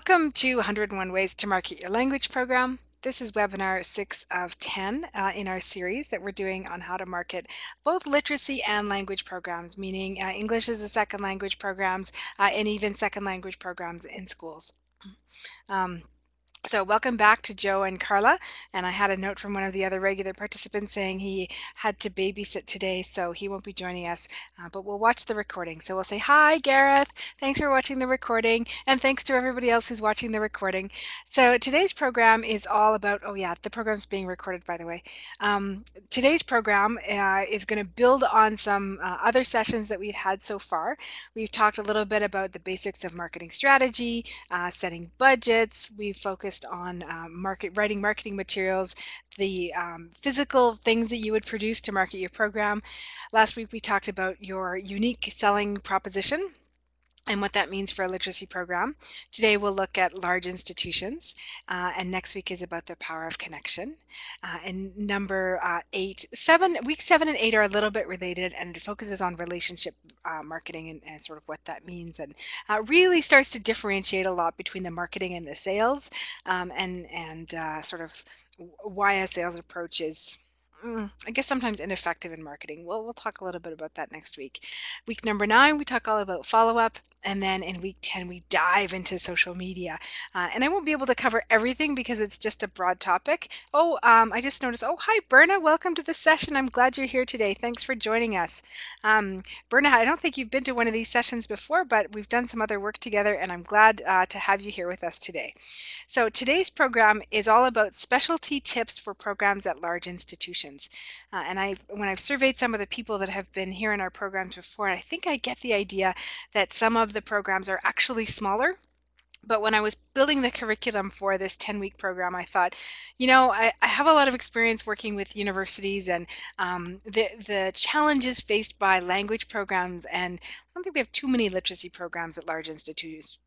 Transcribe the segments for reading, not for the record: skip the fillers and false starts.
Welcome to 101 Ways to Market Your Language program. This is webinar 6 of 10 in our series that we're doing on how to market both literacy and language programs, meaning English as a second language programs and even second language programs in schools. So welcome back to Joe and Carla, and I had a note from one of the other regular participants saying he had to babysit today, so he won't be joining us, but we'll watch the recording. So we'll say, hi Gareth, thanks for watching the recording, and thanks to everybody else who's watching the recording. So today's program is all about, oh yeah, the program's being recorded, by the way. Today's program is going to build on some other sessions that we've had so far. We've talked a little bit about the basics of marketing strategy, setting budgets. We've focused on writing marketing materials, the physical things that you would produce to market your program. Last week we talked about your unique selling proposition and what that means for a literacy program. Today we'll look at large institutions, and next week is about the power of connection. And number week 7 and 8 are a little bit related, and it focuses on relationship marketing and sort of what that means, and really starts to differentiate a lot between the marketing and the sales, and sort of why a sales approach is I guess sometimes ineffective in marketing. We'll talk a little bit about that next week. Week number 9, we talk all about follow-up. And then in week 10, we dive into social media. And I won't be able to cover everything because it's just a broad topic. I just noticed, hi, Berna, welcome to the session. I'm glad you're here today. Thanks for joining us. Berna, I don't think you've been to one of these sessions before, but we've done some other work together, and I'm glad to have you here with us today. So today's program is all about specialty tips for programs at large institutions. When I've surveyed some of the people that have been here in our programs before, I think I get the idea that some of the programs are actually smaller. But when I was building the curriculum for this 10-week program, I thought, I have a lot of experience working with universities and the challenges faced by language programs, and I don't think we have too many literacy programs at large institutions,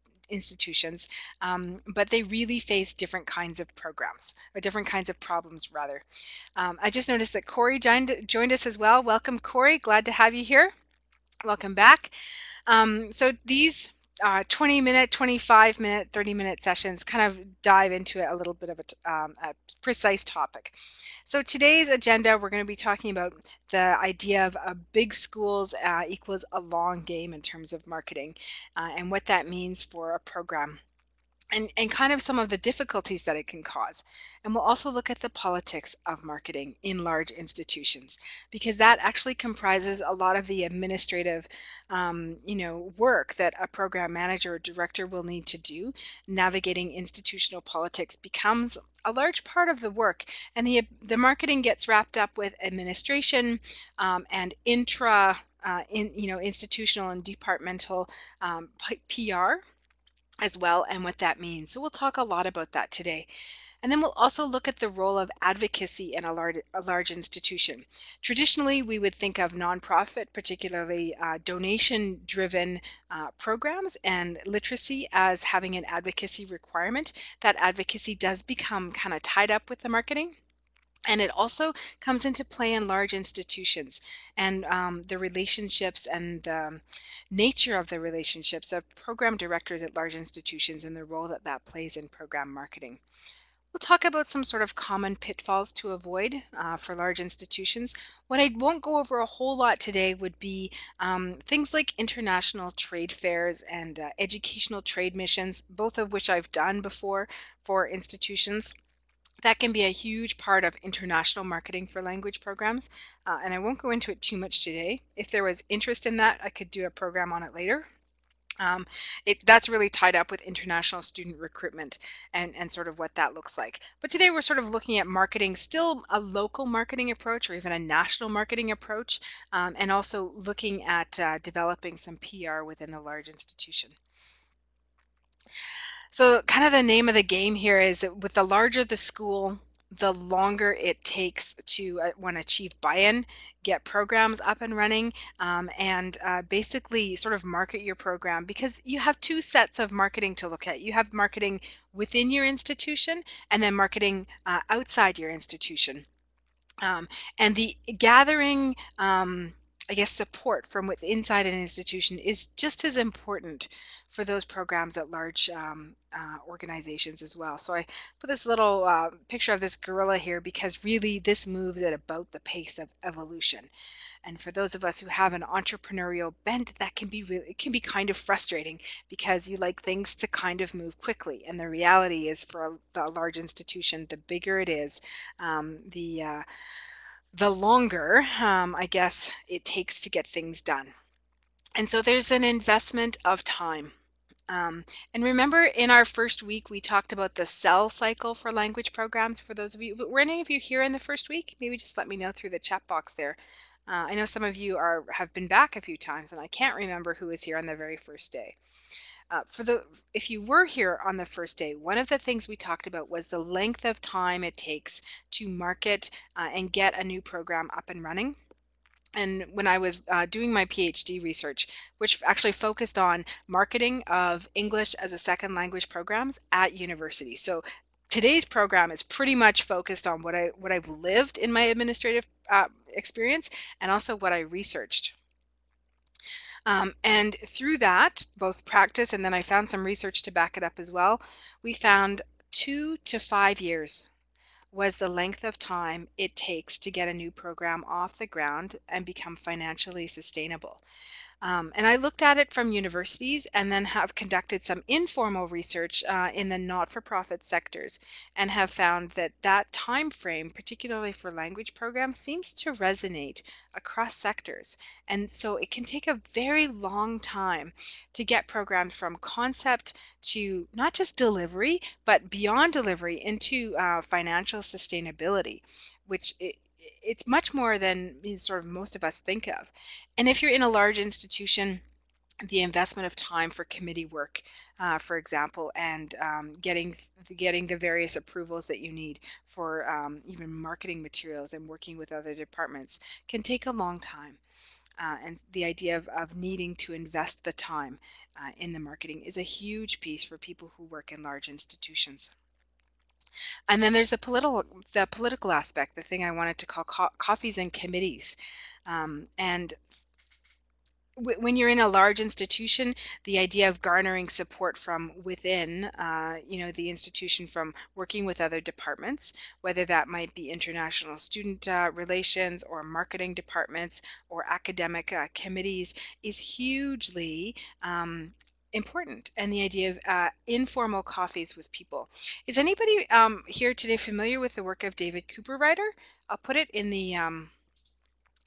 but they really face different kinds of programs, or different kinds of problems rather. I just noticed that Corey joined us as well. Welcome, Corey. Glad to have you here. Welcome back. So these 20-minute, 25-minute, 30-minute sessions kind of dive into a little bit of a precise topic. So today's agenda, we're going to be talking about the idea of big schools equals a long game in terms of marketing, and what that means for a program. And kind of some of the difficulties that it can cause. And we'll also look at the politics of marketing in large institutions, because that actually comprises a lot of the administrative work that a program manager or director will need to do. Navigating institutional politics becomes a large part of the work, and the marketing gets wrapped up with administration and institutional and departmental PR as well, and what that means. So we'll talk a lot about that today. And then we'll also look at the role of advocacy in a large institution. Traditionally, we would think of nonprofit, particularly donation-driven programs, and literacy as having an advocacy requirement. That advocacy does become kind of tied up with the marketing. And it also comes into play in large institutions, and the relationships and the nature of the relationships of program directors at large institutions and the role that that plays in program marketing. We'll talk about some sort of common pitfalls to avoid for large institutions. What I won't go over a whole lot today would be things like international trade fairs and educational trade missions, both of which I've done before for institutions. That can be a huge part of international marketing for language programs, and I won't go into it too much today. If there was interest in that, I could do a program on it later. That's really tied up with international student recruitment and sort of what that looks like. But today we're sort of looking at marketing, still a local marketing approach or even a national marketing approach, and also looking at developing some PR within the large institution. So kind of the name of the game here is that with the larger the school, the longer it takes to want to achieve buy-in, get programs up and running, and basically sort of market your program, because you have two sets of marketing to look at. You have marketing within your institution and then marketing outside your institution. And the gathering I guess, support from within inside an institution is just as important for those programs at large organizations as well. So I put this little picture of this gorilla here because really this moves at about the pace of evolution. And for those of us who have an entrepreneurial bent, that can be really, it can be kind of frustrating because you like things to kind of move quickly. And the reality is for a large institution, the bigger it is, the longer, I guess, it takes to get things done. And so there's an investment of time. And remember in our first week, we talked about the cell cycle for language programs. For those of you, were any of you here in the first week? Maybe just let me know through the chat box there. I know some of you have been back a few times, and I can't remember who was here on the very first day. If you were here on the first day, one of the things we talked about was the length of time it takes to market and get a new program up and running. And when I was doing my PhD research, which actually focused on marketing of English as a second language programs at universities. So today's program is pretty much focused on what I've lived in my administrative experience and also what I researched. And through that, both practice and then I found some research to back it up as well, we found 2 to 5 years was the length of time it takes to get a new program off the ground and become financially sustainable. And I looked at it from universities and then have conducted some informal research in the not-for-profit sectors and have found that that time frame, particularly for language programs, seems to resonate across sectors. And so it can take a very long time to get programs from concept to not just delivery, but beyond delivery into financial sustainability, which it's much more than sort of most of us think of. And if you're in a large institution, the investment of time for committee work, for example, and getting the various approvals that you need for even marketing materials and working with other departments can take a long time. And the idea of needing to invest the time in the marketing is a huge piece for people who work in large institutions. And then there's the political aspect, the thing I wanted to call coffees and committees. And when you're in a large institution, the idea of garnering support from within, the institution from working with other departments, whether that might be international student relations or marketing departments or academic committees, is hugely important. And the idea of informal coffees with people. Is anybody here today familiar with the work of David Cooperrider? I'll put it in the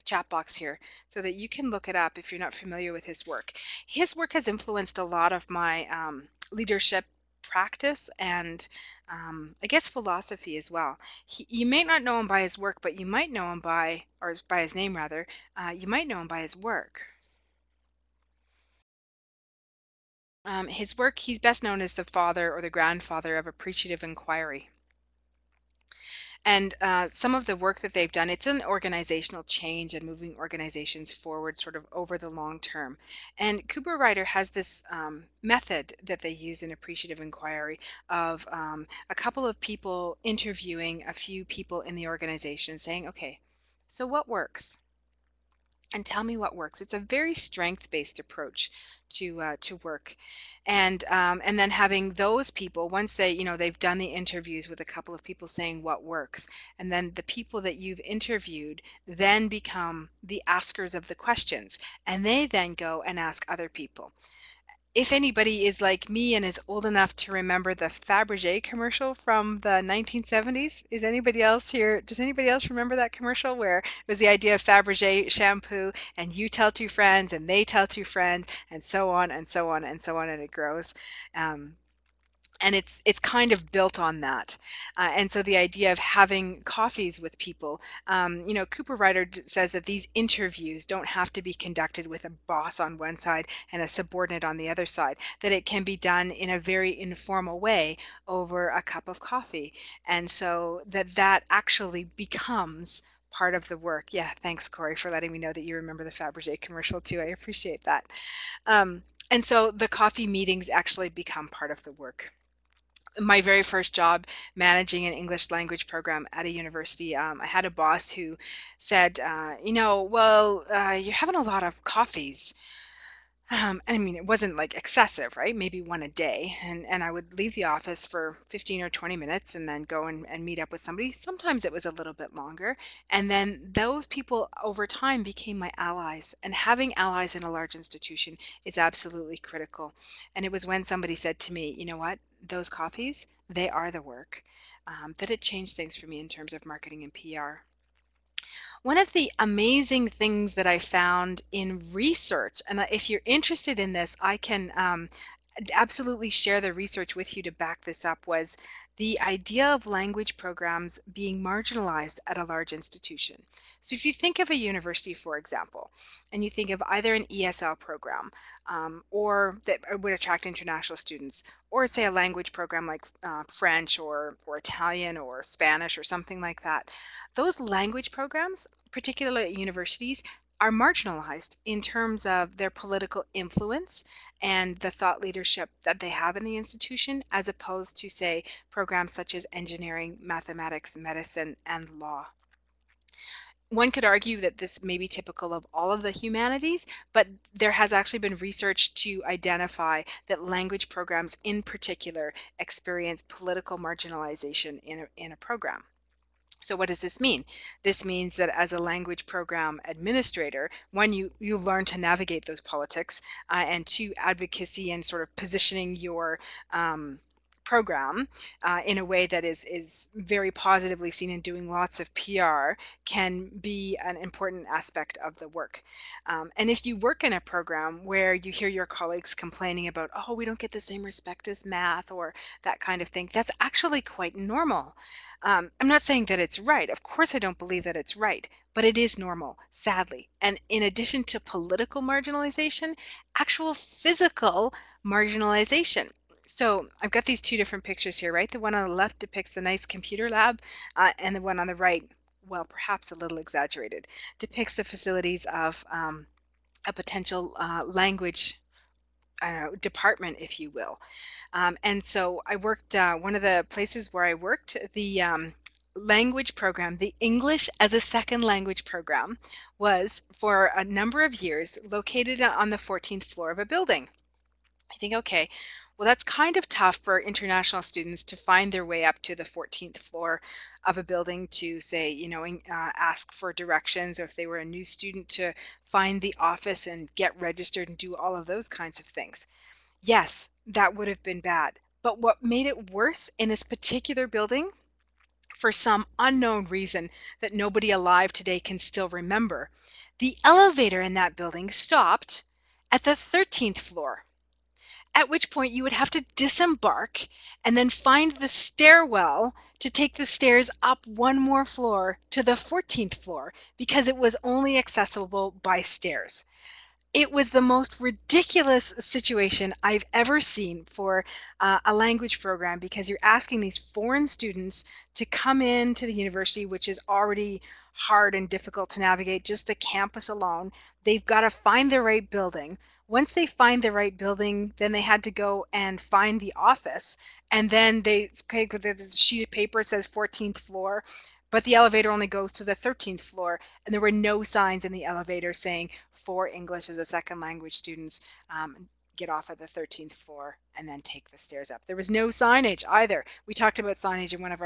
chat box here so that you can look it up if you're not familiar with his work. His work has influenced a lot of my leadership practice and I guess philosophy as well. You may not know him by his work, but you might know him by his name rather. You might know him by his work. His work, he's best known as the father or the grandfather of appreciative inquiry. And some of the work that they've done, it's an organizational change and moving organizations forward sort of over the long term. And Cooperrider has this method that they use in appreciative inquiry of a couple of people interviewing a few people in the organization saying, okay, so what works? And tell me what works. It's a very strength-based approach to work, and then having those people once they've done the interviews with a couple of people saying what works, and then the people that you've interviewed then become the askers of the questions, and they then go and ask other people. If anybody is like me and is old enough to remember the Fabergé commercial from the 1970s, is anybody else here? Does anybody else remember that commercial where it was the idea of Fabergé shampoo and you tell two friends and they tell two friends and so on and so on and so on, and it grows. And it's kind of built on that. And so the idea of having coffees with people, Cooperrider says that these interviews don't have to be conducted with a boss on one side and a subordinate on the other side, that it can be done in a very informal way over a cup of coffee. And so that actually becomes part of the work. Yeah, thanks, Corey, for letting me know that you remember the Fabergé commercial too. I appreciate that. And so the coffee meetings actually become part of the work. My very first job managing an English language program at a university, I had a boss who said, you're having a lot of coffees. I mean, it wasn't like excessive, right? Maybe one a day. And I would leave the office for 15 or 20 minutes and then go and meet up with somebody. Sometimes it was a little bit longer. And then those people over time became my allies. And having allies in a large institution is absolutely critical. And it was when somebody said to me, you know what, those coffees, they are the work, that it changed things for me in terms of marketing and PR. One of the amazing things that I found in research, and if you're interested in this, I can absolutely share the research with you to back this up, was the idea of language programs being marginalized at a large institution. So if you think of a university, for example, and you think of either an ESL program or that would attract international students, or say a language program like French or Italian or Spanish or something like that, those language programs, particularly at universities, are marginalized in terms of their political influence and the thought leadership that they have in the institution, as opposed to, say, programs such as engineering, mathematics, medicine, and law. One could argue that this may be typical of all of the humanities, but there has actually been research to identify that language programs in particular experience political marginalization in a program. So what does this mean? This means that as a language program administrator, one, you learn to navigate those politics, and two, advocacy and sort of positioning your program in a way that is very positively seen, and doing lots of PR can be an important aspect of the work. And if you work in a program where you hear your colleagues complaining about, oh, we don't get the same respect as math or that kind of thing, that's actually quite normal. I'm not saying that it's right. Of course, I don't believe that it's right, but it is normal, sadly. And in addition to political marginalization, actual physical marginalization. So I've got these two different pictures here, right? The one on the left depicts the nice computer lab, and the one on the right, well, perhaps a little exaggerated, depicts the facilities of a potential language, I don't know, department, if you will. And so I worked, one of the places where I worked, the language program, the English as a second language program, was for a number of years located on the 14th floor of a building. I think, okay, well, that's kind of tough for international students to find their way up to the 14th floor of a building to, say, ask for directions, or if they were a new student, to find the office and get registered and do all of those kinds of things. Yes, that would have been bad. But what made it worse in this particular building, for some unknown reason that nobody alive today can still remember, the elevator in that building stopped at the 13th floor, at which point you would have to disembark and then find the stairwell to take the stairs up one more floor to the 14th floor, because it was only accessible by stairs. It was the most ridiculous situation I've ever seen for a language program, because you're asking these foreign students to come into the university, which is already hard and difficult to navigate, just the campus alone. They've got to find the right building. Once they find the right building, then they had to go and find the office. And then okay, the sheet of paper says 14th floor, but the elevator only goes to the 13th floor, and there were no signs in the elevator saying for English as a second language students, get off at the 13th floor and then take the stairs up. There was no signage either. We talked about signage in one of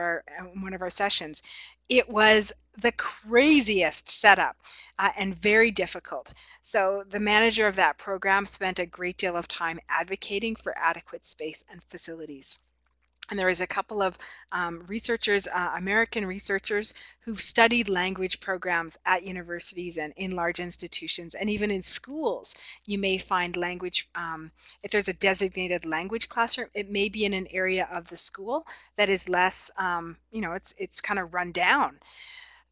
our sessions. It was the craziest setup and very difficult. So the manager of that program spent a great deal of time advocating for adequate space and facilities. And there is a couple of researchers, American researchers, who've studied language programs at universities and in large institutions, and even in schools. You may find language, if there's a designated language classroom, it may be in an area of the school that is less, it's kind of run down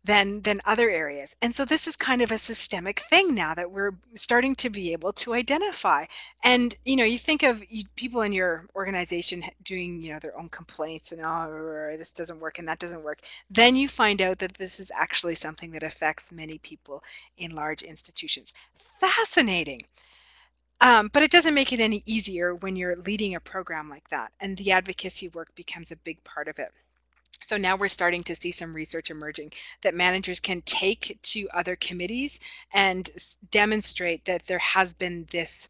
than other areas. And so this is kind of a systemic thing now that we're starting to be able to identify. And you think of people in your organization doing their own complaints and, oh, this doesn't work and that doesn't work. Then you find out that this is actually something that affects many people in large institutions. Fascinating. But it doesn't make it any easier when you're leading a program like that, and the advocacy work becomes a big part of it. So now we're starting to see some research emerging that managers can take to other committees and demonstrate that there has been this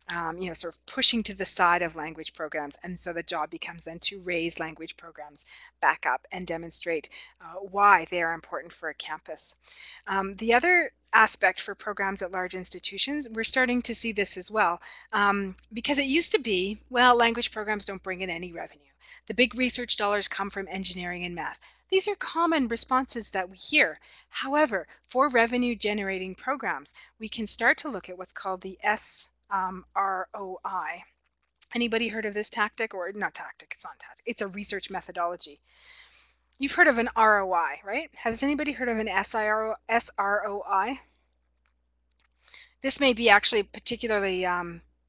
sort of pushing to the side of language programs. And so the job becomes then to raise language programs back up and demonstrate why they are important for a campus. The other aspect for programs at large institutions, we're starting to see this as well, because it used to be, well, language programs don't bring in any revenue. The big research dollars come from engineering and math. These are common responses that we hear. However, for revenue generating programs, we can start to look at what's called the ROI. Anybody heard of this tactic? Or not tactic, it's not tactic, it's a research methodology. You've heard of an ROI, right? Has anybody heard of an SROI? This may be actually particularly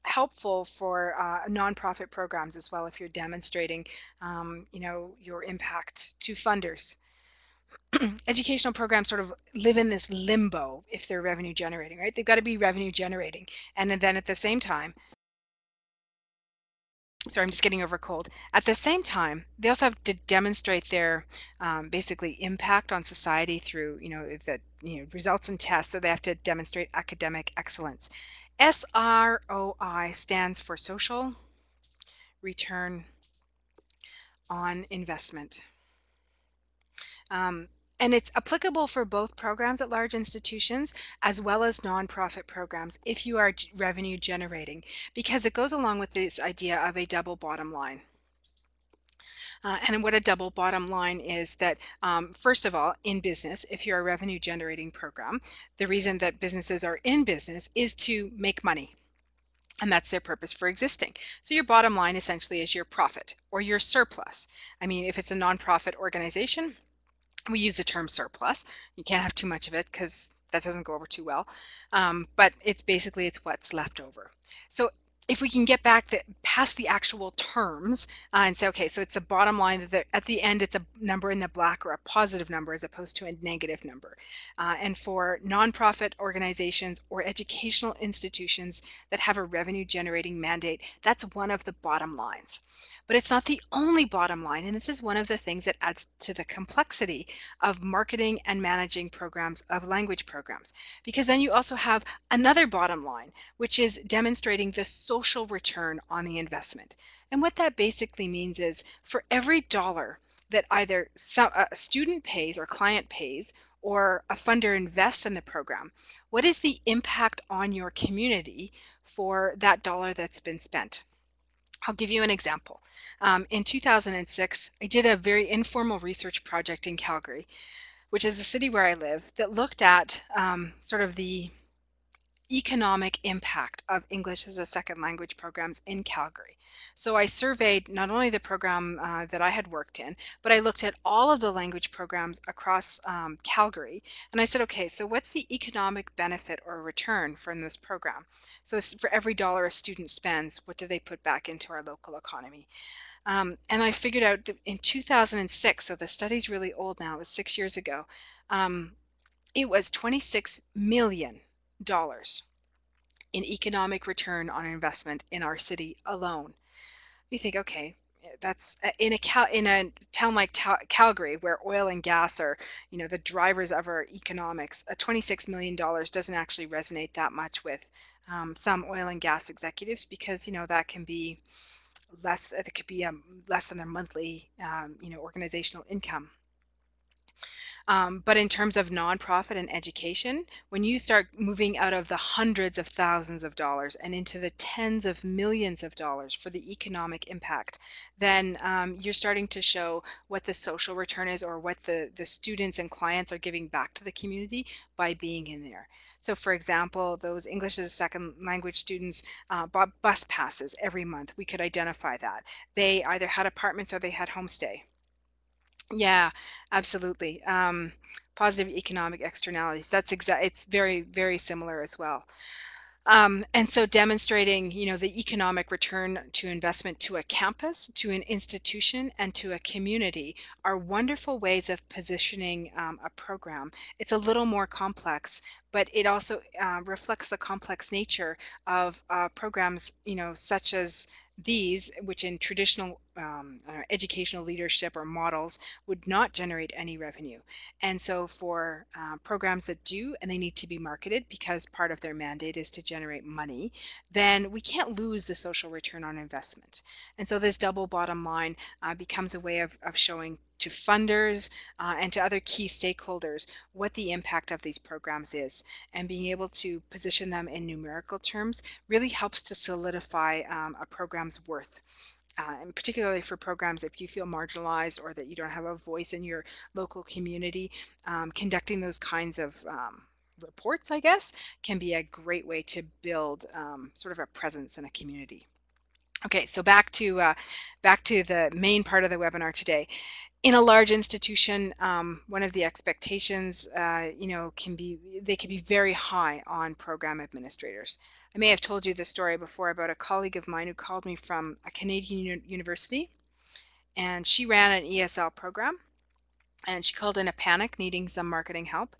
helpful for nonprofit programs as well if you're demonstrating your impact to funders. Educational programs sort of live in this limbo if they're revenue generating, right? They've got to be revenue generating. And then at the same time, sorry, I'm just getting over a cold. At the same time, they also have to demonstrate their basically impact on society through, results and tests. So they have to demonstrate academic excellence. SROI stands for Social Return on Investment. And it's applicable for both programs at large institutions as well as nonprofit programs if you are revenue generating, because it goes along with this idea of a double bottom line. And what a double bottom line is that, first of all, in business, if you're a revenue generating program, the reason that businesses are in business is to make money. And that's their purpose for existing. So your bottom line essentially is your profit or your surplus. I mean, if it's a nonprofit organization, we use the term surplus. You can't have too much of it because that doesn't go over too well. But it's what's left over. So if we can get back past the actual terms and say, okay, so it's the bottom line that at the end it's a number in the black or a positive number as opposed to a negative number. And for nonprofit organizations or educational institutions that have a revenue generating mandate, that's one of the bottom lines. But it's not the only bottom line, and this is one of the things that adds to the complexity of marketing and managing programs of language programs, because then you also have another bottom line, which is demonstrating the social return on the investment. And what that basically means is for every dollar that either a student pays or client pays or a funder invests in the program, what is the impact on your community for that dollar that's been spent? I'll give you an example. In 2006, I did a very informal research project in Calgary, which is the city where I live, that looked at sort of the economic impact of English as a second language programs in Calgary. So I surveyed not only the program that I had worked in, but I looked at all of the language programs across Calgary. And I said, okay, so what's the economic benefit or return from this program? So for every dollar a student spends, what do they put back into our local economy? And I figured out that in 2006, so the study's really old now, it was 6 years ago, it was $26 million in economic return on investment in our city alone. You think, okay, that's in a town like Calgary, where oil and gas are, the drivers of our economics. $26 million doesn't actually resonate that much with some oil and gas executives, because that can be less. It could be less than their monthly, organizational income. But in terms of nonprofit and education, when you start moving out of the hundreds of thousands of dollars and into the tens of millions of dollars for the economic impact, then you're starting to show what the social return is, or what the students and clients are giving back to the community by being in there. So for example, those English as a second language students bought bus passes every month. We could identify that. They either had apartments or they had homestay. Yeah, absolutely. Positive economic externalities. It's very, very similar as well. And so demonstrating, the economic return to investment to a campus, to an institution, and to a community are wonderful ways of positioning a program. It's a little more complex, but it also reflects the complex nature of programs, such as these, which in traditional educational leadership or models would not generate any revenue. And so for programs that do, and they need to be marketed because part of their mandate is to generate money, then we can't lose the social return on investment. And so this double bottom line becomes a way of showing to funders and to other key stakeholders what the impact of these programs is. And being able to position them in numerical terms really helps to solidify a program's worth. And particularly for programs, if you feel marginalized or that you don't have a voice in your local community, conducting those kinds of reports, I guess, can be a great way to build sort of a presence in a community. Okay, so back to the main part of the webinar today. In a large institution, one of the expectations, can be very high on program administrators. I may have told you this story before about a colleague of mine who called me from a Canadian university, and she ran an ESL program, and she called in a panic, needing some marketing help,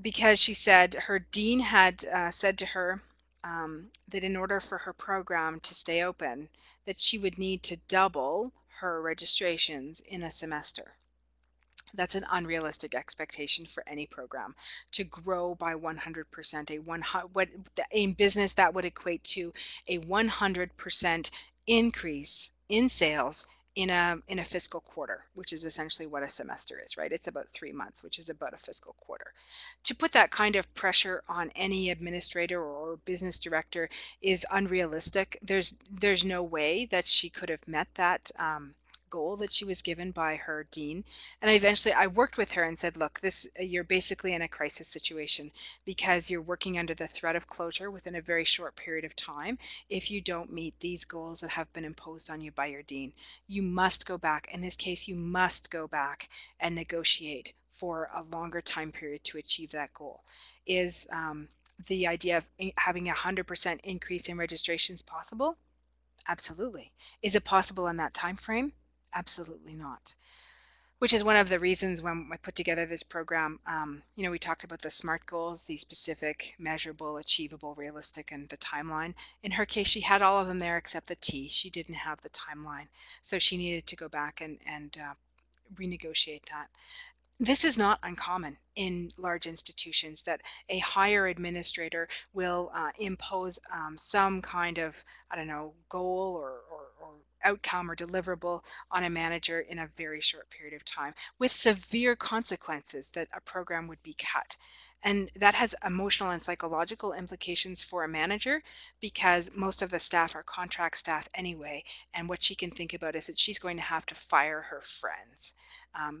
because she said her dean had said to her that in order for her program to stay open, that she would need to double her registrations in a semester. That's an unrealistic expectation for any program to grow by 100%. What in business that would equate to a 100% increase in sales in a fiscal quarter, which is essentially what a semester is, right? It's about 3 months, which is about a fiscal quarter. To put that kind of pressure on any administrator or business director is unrealistic. There's no way that she could have met that goal that she was given by her dean. And I worked with her and said, look, you're basically in a crisis situation because you're working under the threat of closure within a very short period of time if you don't meet these goals that have been imposed on you by your dean. You must go back. In this case, you must go back and negotiate for a longer time period to achieve that goal. Is the idea of having a 100% increase in registrations possible? Absolutely. Is it possible in that time frame? Absolutely not. Which is one of the reasons when I put together this program, we talked about the SMART goals, the specific, measurable, achievable, realistic, and the timeline. In her case, she had all of them there except the T. She didn't have the timeline. So she needed to go back and renegotiate that. This is not uncommon in large institutions, that a higher administrator will impose some kind of, goal or outcome or deliverable on a manager in a very short period of time, with severe consequences that a program would be cut. And that has emotional and psychological implications for a manager, because most of the staff are contract staff anyway, and what she can think about is that she's going to have to fire her friends.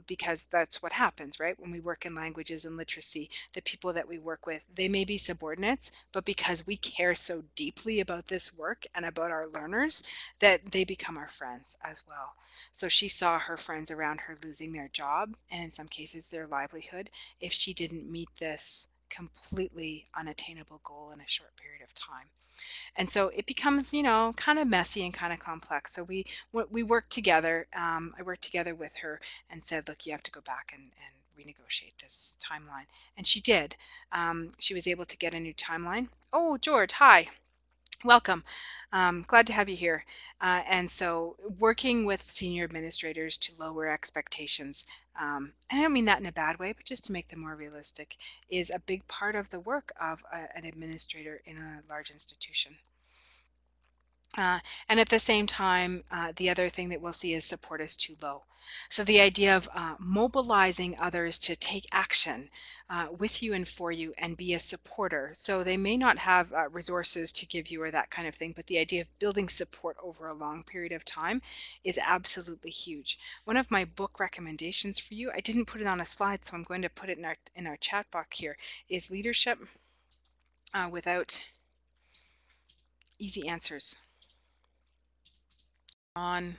Because that's what happens, right? When we work in languages and literacy, the people that we work with, they may be subordinates, but because we care so deeply about this work and about our learners, that they become our friends as well. So she saw her friends around her losing their job, and in some cases their livelihood, if she didn't meet this completely unattainable goal in a short period of time. And so it becomes, kind of messy and kind of complex. So we worked together. I worked together with her and said, look, you have to go back and renegotiate this timeline. And she did. She was able to get a new timeline. Oh, George, hi. Welcome. Glad to have you here. And so working with senior administrators to lower expectations, and I don't mean that in a bad way, but just to make them more realistic, is a big part of the work of an administrator in a large institution. And at the same time, the other thing that we'll see is support is too low. So the idea of mobilizing others to take action with you and for you and be a supporter. So they may not have resources to give you or that kind of thing, but the idea of building support over a long period of time is absolutely huge. One of my book recommendations for you, I didn't put it on a slide, so I'm going to put it in our chat box here, is Leadership Without Easy Answers. On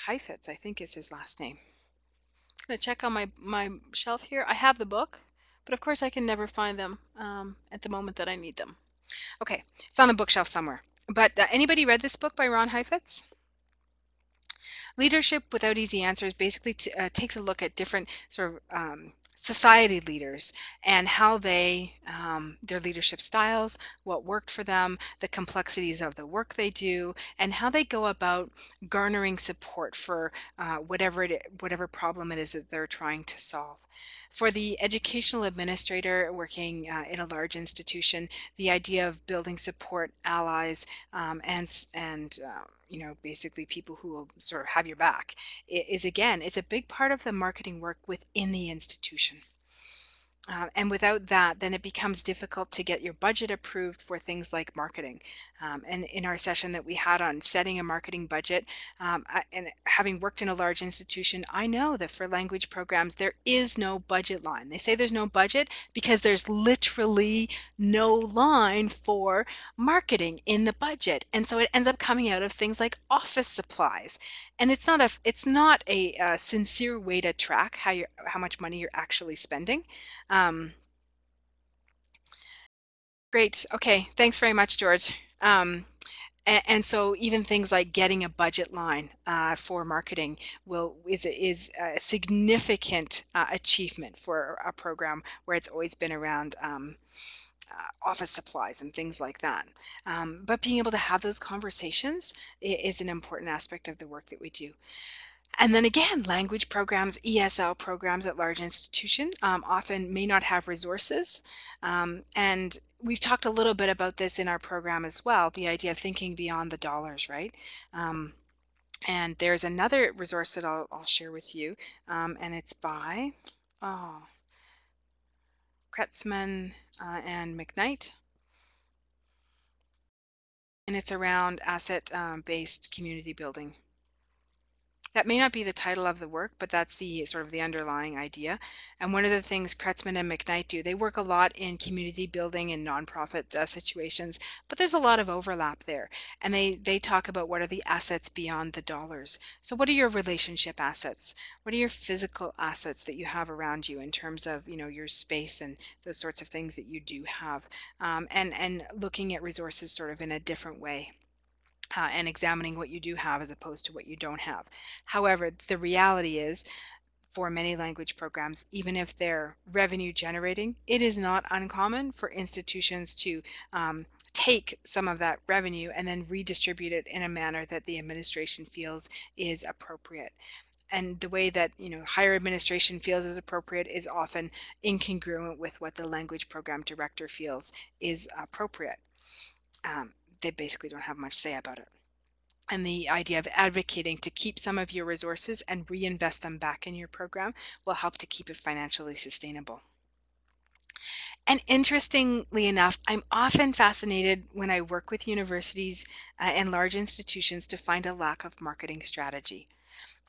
Heifetz, I think is his last name. I'm going to check on my shelf here. I have the book, but of course I can never find them at the moment that I need them. Okay, it's on the bookshelf somewhere. But anybody read this book by Ron Heifetz? Leadership Without Easy Answers basically takes a look at different sort of society leaders and how they, their leadership styles, what worked for them, the complexities of the work they do, and how they go about garnering support for whatever problem it is that they're trying to solve. For the educational administrator working in a large institution, the idea of building support allies and basically people who will sort of have your back is again, it's a big part of the marketing work within the institution. And without that, then it becomes difficult to get your budget approved for things like marketing. And in our session that we had on setting a marketing budget, and having worked in a large institution, I know that for language programs, there is no budget line. They say there's no budget because there's literally no line for marketing in the budget. And so it ends up coming out of things like office supplies. And it's not a sincere way to track how much money you're actually spending. Great. Okay. Thanks very much, George. And so even things like getting a budget line for marketing is a significant achievement for a program where it's always been around office supplies and things like that. But being able to have those conversations is an important aspect of the work that we do. And then again, language programs, ESL programs at large institutions often may not have resources. And we've talked a little bit about this in our program as well, the idea of thinking beyond the dollars, right? And there's another resource that I'll share with you, and it's by Kretzmann and McKnight. And it's around asset-based community building. That may not be the title of the work, but that's the sort of the underlying idea. And one of the things Kretzmann and McKnight do, they work a lot in community building and nonprofit situations, but there's a lot of overlap there. And they talk about what are the assets beyond the dollars. So what are your relationship assets? What are your physical assets that you have around you in terms of, your space and those sorts of things that you do have, and looking at resources sort of in a different way. And examining what you do have as opposed to what you don't have. However, the reality is, for many language programs, even if they're revenue generating, it is not uncommon for institutions to take some of that revenue and then redistribute it in a manner that the administration feels is appropriate. And the way that higher administration feels is appropriate is often incongruent with what the language program director feels is appropriate. They basically don't have much say about it. And the idea of advocating to keep some of your resources and reinvest them back in your program will help to keep it financially sustainable. And interestingly enough, I'm often fascinated when I work with universities and large institutions to find a lack of marketing strategy.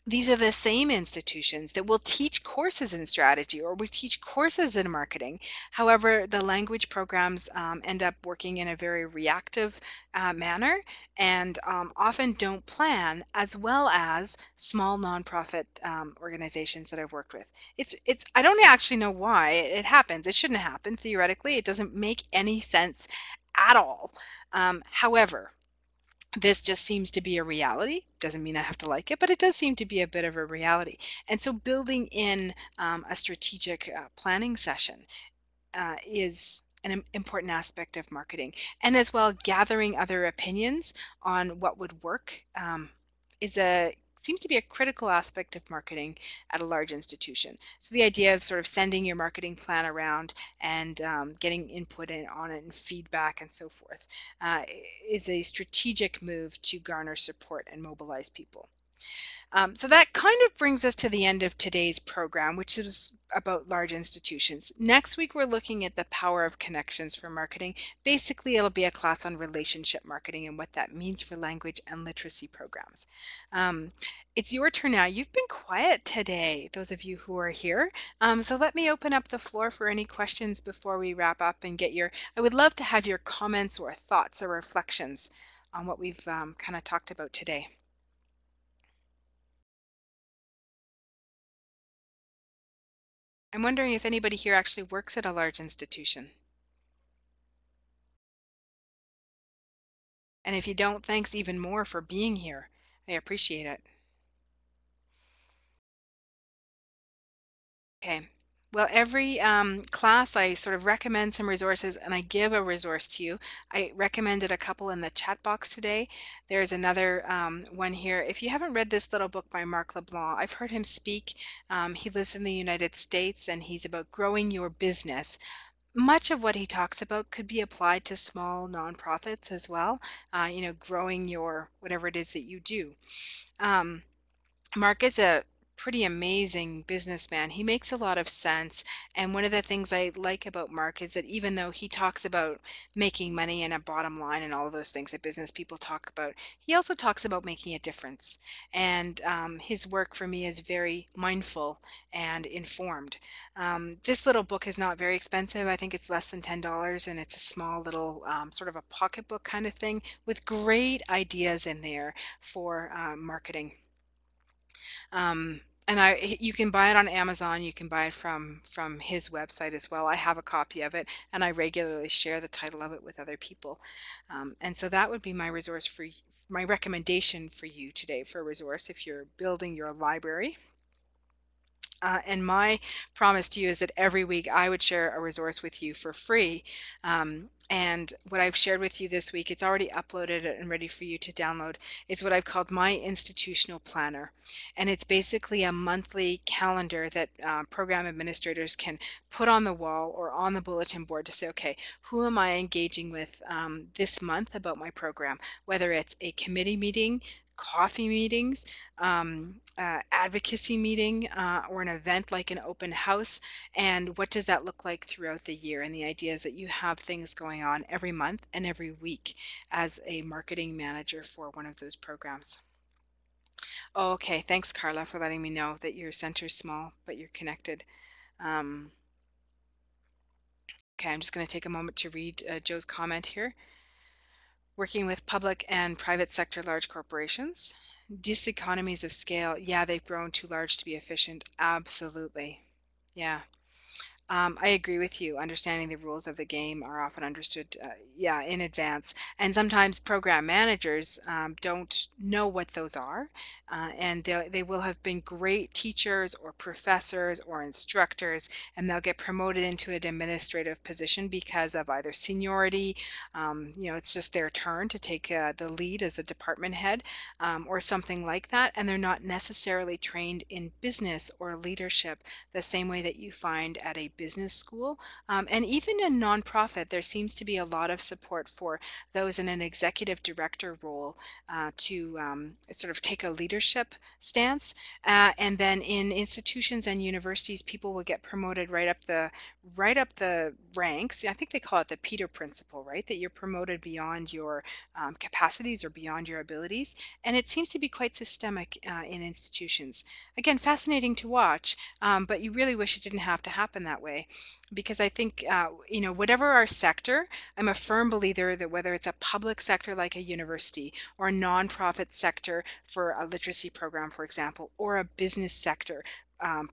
These are the same institutions that will teach courses in strategy or will teach courses in marketing. However, the language programs end up working in a very reactive manner and often don't plan, as well as small nonprofit organizations that I've worked with. I don't actually know why it happens. It shouldn't happen theoretically. It doesn't make any sense at all. However, this just seems to be a reality. Doesn't mean I have to like it, but it does seem to be a bit of a reality. And so building in a strategic planning session is an important aspect of marketing. And as well, gathering other opinions on what would work seems to be a critical aspect of marketing at a large institution. So the idea of sort of sending your marketing plan around and getting input on it and feedback and so forth is a strategic move to garner support and mobilize people. So that kind of brings us to the end of today's program, which is about large institutions. Next week, we're looking at the power of connections for marketing. Basically, it'll be a class on relationship marketing and what that means for language and literacy programs. It's your turn now. You've been quiet today, those of you who are here. So let me open up the floor for any questions before we wrap up and I would love to have your comments or thoughts or reflections on what we've kind of talked about today. I'm wondering if anybody here actually works at a large institution. And if you don't, thanks even more for being here. I appreciate it. Okay. Well, every class I sort of recommend some resources and I give a resource to you. I recommended a couple in the chat box today. There's another one here. If you haven't read this little book by Mark LeBlanc, I've heard him speak. He lives in the United States and he's about growing your business. Much of what he talks about could be applied to small nonprofits as well, growing your whatever it is that you do. Um, Mark is a pretty amazing businessman. He makes a lot of sense. And one of the things I like about Mark is that even though he talks about making money and a bottom line and all of those things that business people talk about, he also talks about making a difference. And his work for me is very mindful and informed. This little book is not very expensive. I think it's less than $10 and it's a small little sort of a pocketbook kind of thing with great ideas in there for marketing. You can buy it on Amazon. You can buy it from his website as well. I have a copy of it, and I regularly share the title of it with other people. And so that would be my resource my recommendation for you today for a resource if you're building your library. And my promise to you is that every week I would share a resource with you for free. And what I've shared with you this week, it's already uploaded and ready for you to download, is what I've called my institutional planner. And it's basically a monthly calendar that program administrators can put on the wall or on the bulletin board to say, okay, who am I engaging with this month about my program? Whether it's a committee meeting, coffee meetings, advocacy meeting, or an event like an open house, and what does that look like throughout the year? And the idea is that you have things going on every month and every week as a marketing manager for one of those programs. Oh, okay, thanks Carla for letting me know that your center's small, but you're connected. Um, okay, I'm just going to take a moment to read Joe's comment here. Working with public and private sector large corporations. Diseconomies of scale. Yeah, they've grown too large to be efficient. Absolutely. Yeah. I agree with you. Understanding the rules of the game are often understood, yeah, in advance. And sometimes program managers don't know what those are, and they will have been great teachers or professors or instructors, and they'll get promoted into an administrative position because of either seniority, it's just their turn to take the lead as a department head, or something like that, and they're not necessarily trained in business or leadership the same way that you find at a business school. And even in nonprofit, there seems to be a lot of support for those in an executive director role to sort of take a leadership stance. And then in institutions and universities, people will get promoted right up the ranks. I think they call it the Peter principle, right? That you're promoted beyond your capacities or beyond your abilities. And it seems to be quite systemic in institutions. Again, fascinating to watch, but you really wish it didn't have to happen that way, because I think, whatever our sector, I'm a firm believer that whether it's a public sector like a university or a nonprofit sector for a literacy program, for example, or a business sector,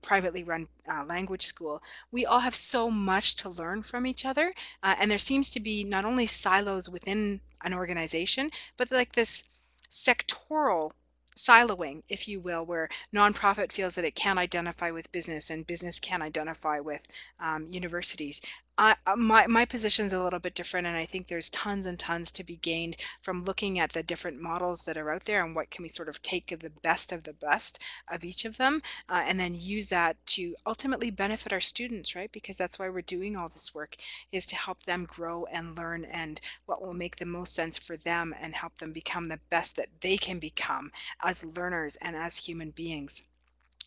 privately run language school, we all have so much to learn from each other. And there seems to be not only silos within an organization, but like this sectoral siloing, if you will, where nonprofit feels that it can identify with business and business can identify with universities. My position's a little bit different, and I think there's tons and tons to be gained from looking at the different models that are out there and what can we sort of take of the best of each of them, and then use that to ultimately benefit our students, right? Because that's why we're doing all this work, is to help them grow and learn, and what will make the most sense for them and help them become the best that they can become as learners and as human beings.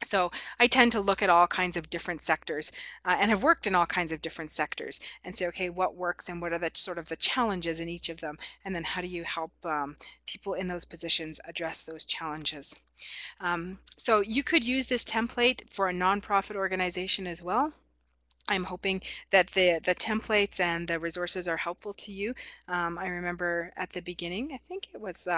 So I tend to look at all kinds of different sectors, and have worked in all kinds of different sectors, and say, okay, what works and what are the sort of the challenges in each of them, and then how do you help people in those positions address those challenges. So you could use this template for a nonprofit organization as well. I'm hoping that the templates and the resources are helpful to you. I remember at the beginning, I think it was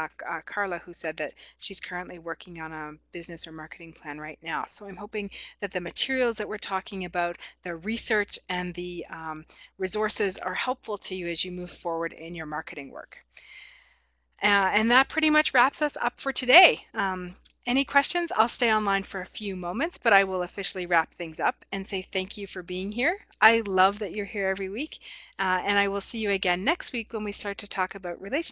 Carla who said that she's currently working on a business or marketing plan right now. So I'm hoping that the materials that we're talking about, the research and the resources are helpful to you as you move forward in your marketing work. And that pretty much wraps us up for today. Any questions? I'll stay online for a few moments, but I will officially wrap things up and say thank you for being here. I love that you're here every week, and I will see you again next week when we start to talk about relationships.